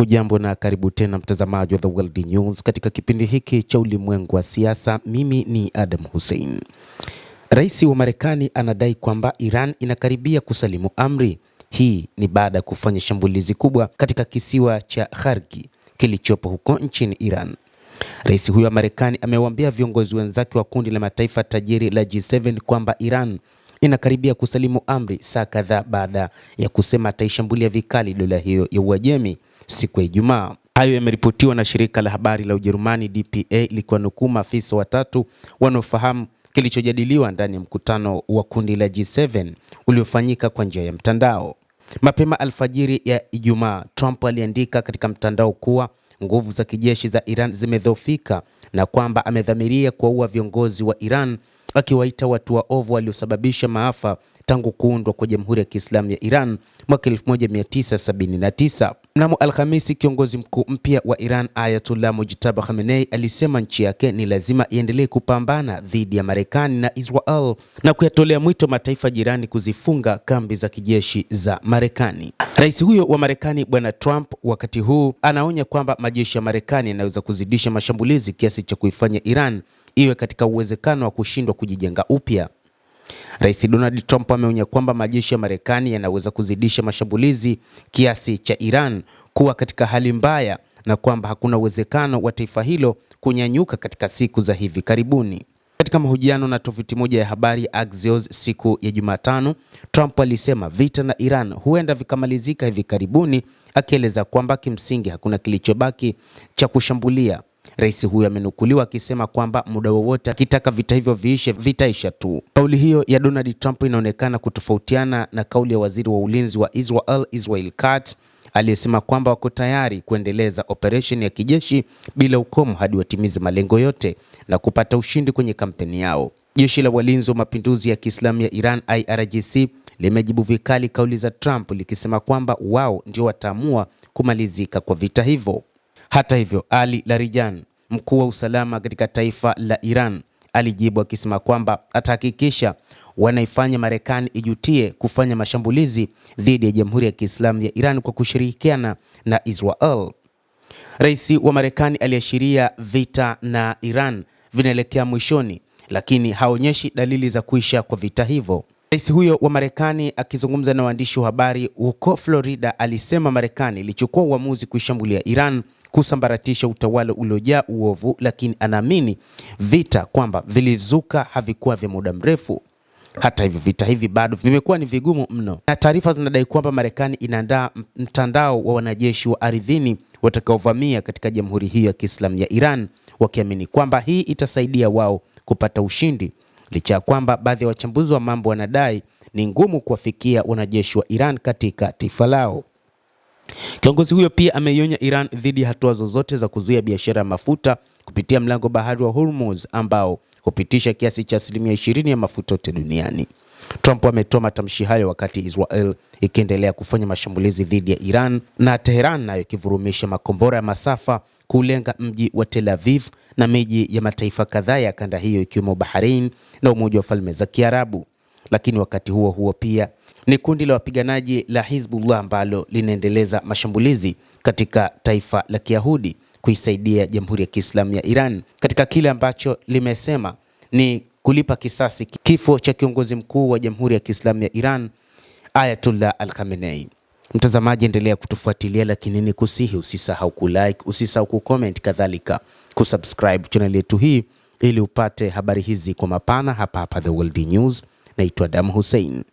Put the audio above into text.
Hujambo na karibu tena mtazamaji wa The World News katika kipindi hiki cha ulimwengu wa siasa. Mimi ni Adam Hussein. Rais wa Marekani anadai kwamba Iran inakaribia kusalimu amri. Hii ni baada ya kufanya shambulizi kubwa katika kisiwa cha Khargi kilichopo huko nchini Iran. Rais huyo wa Marekani amewaambia viongozi wenzake wa kundi la mataifa tajiri la G7 kwamba Iran inakaribia kusalimu amri saa kadhaa baada ya kusema ataishambulia vikali dola hiyo ya Uajemi siku ya Ijumaa. Hayo yameripotiwa na shirika la habari la Ujerumani DPA likiwa nukuu maafisa watatu wanaofahamu kilichojadiliwa ndani ya mkutano wa kundi la G7 uliofanyika kwa njia ya mtandao. Mapema alfajiri ya Ijumaa, Trump aliandika katika mtandao kuwa nguvu za kijeshi za Iran zimedhoofika na kwamba amedhamiria kuwaua viongozi wa Iran, akiwaita watu waovu waliosababisha maafa tangu kuundwa kwa Jamhuri ya Kiislamu ya Iran mwaka 1979. Mnamo Alhamisi, kiongozi mkuu mpya wa Iran Ayatollah Mujtaba Khamenei alisema nchi yake ni lazima iendelee kupambana dhidi ya Marekani na Israel na kuyatolea mwito mataifa jirani kuzifunga kambi za kijeshi za Marekani. Rais huyo wa Marekani Bwana Trump wakati huu anaonya kwamba majeshi ya Marekani yanaweza kuzidisha mashambulizi kiasi cha kuifanya Iran iwe katika uwezekano wa kushindwa kujijenga upya. Rais Donald Trump ameonya kwamba majeshi ya Marekani yanaweza kuzidisha mashambulizi kiasi cha Iran kuwa katika hali mbaya na kwamba hakuna uwezekano wa taifa hilo kunyanyuka katika siku za hivi karibuni. Katika mahojiano na tovuti moja ya habari Axios siku ya Jumatano, Trump alisema vita na Iran huenda vikamalizika hivi karibuni, akieleza kwamba kimsingi hakuna kilichobaki cha kushambulia. Rais huyo amenukuliwa akisema kwamba muda wowote akitaka vita hivyo viishe vitaisha tu. Kauli hiyo ya Donald Trump inaonekana kutofautiana na kauli ya waziri wa ulinzi wa Israel Katz, aliyesema kwamba wako tayari kuendeleza operation ya kijeshi bila ukomo hadi watimize malengo yote na kupata ushindi kwenye kampeni yao. Jeshi la walinzi wa mapinduzi ya Kiislamu ya Iran IRGC limejibu vikali kauli za Trump likisema kwamba wao ndio wataamua kumalizika kwa vita hivyo. Hata hivyo, Ali Larijani, mkuu wa usalama katika taifa la Iran, alijibu akisema kwamba atahakikisha wanaifanya Marekani ijutie kufanya mashambulizi dhidi ya Jamhuri ya Kiislamu ya Iran kwa kushirikiana na Israel. Rais wa Marekani aliashiria vita na Iran vinaelekea mwishoni, lakini haonyeshi dalili za kuisha kwa vita hivyo. Rais huyo wa Marekani akizungumza na waandishi wa habari huko Florida alisema Marekani ilichukua uamuzi kuishambulia Iran kusambaratisha utawala uliojaa uovu, lakini anaamini vita kwamba vilizuka havikuwa vya muda mrefu. Hata hivyo, vita hivi bado vimekuwa ni vigumu mno, na taarifa zinadai kwamba Marekani inaandaa mtandao wa wanajeshi wa ardhini watakaovamia katika Jamhuri hiyo ya Kiislamu ya Iran, wakiamini kwamba hii itasaidia wao kupata ushindi, licha ya kwamba baadhi ya wachambuzi wa mambo wanadai ni ngumu kuwafikia wanajeshi wa Iran katika taifa lao. Kiongozi huyo pia ameionya Iran dhidi ya hatua zozote za kuzuia biashara ya mafuta kupitia mlango bahari wa Hormuz ambao hupitisha kiasi cha 20% ya mafuta yote duniani. Trump ametoa matamshi hayo wakati Israel ikiendelea kufanya mashambulizi dhidi ya Iran na Tehran nayo ikivurumisha makombora ya masafa kulenga mji wa Tel Aviv na miji ya mataifa kadhaa ya kanda hiyo ikiwemo Bahrain na Umoja wa Falme za Kiarabu. Lakini wakati huo huo pia ni kundi la wapiganaji la Hizbullah ambalo linaendeleza mashambulizi katika taifa la Kiyahudi kuisaidia Jamhuri ya Kiislamu ya Iran katika kile ambacho limesema ni kulipa kisasi kifo cha kiongozi mkuu wa Jamhuri ya Kiislamu ya Iran Ayatollah Khamenei. Mtazamaji, endelea kutufuatilia, lakini ni kusihi usisahau kulike, usisahau kucomment, kadhalika kusubscribe channel yetu hii ili upate habari hizi kwa mapana hapa The World News. Naitwa Adam Hussein.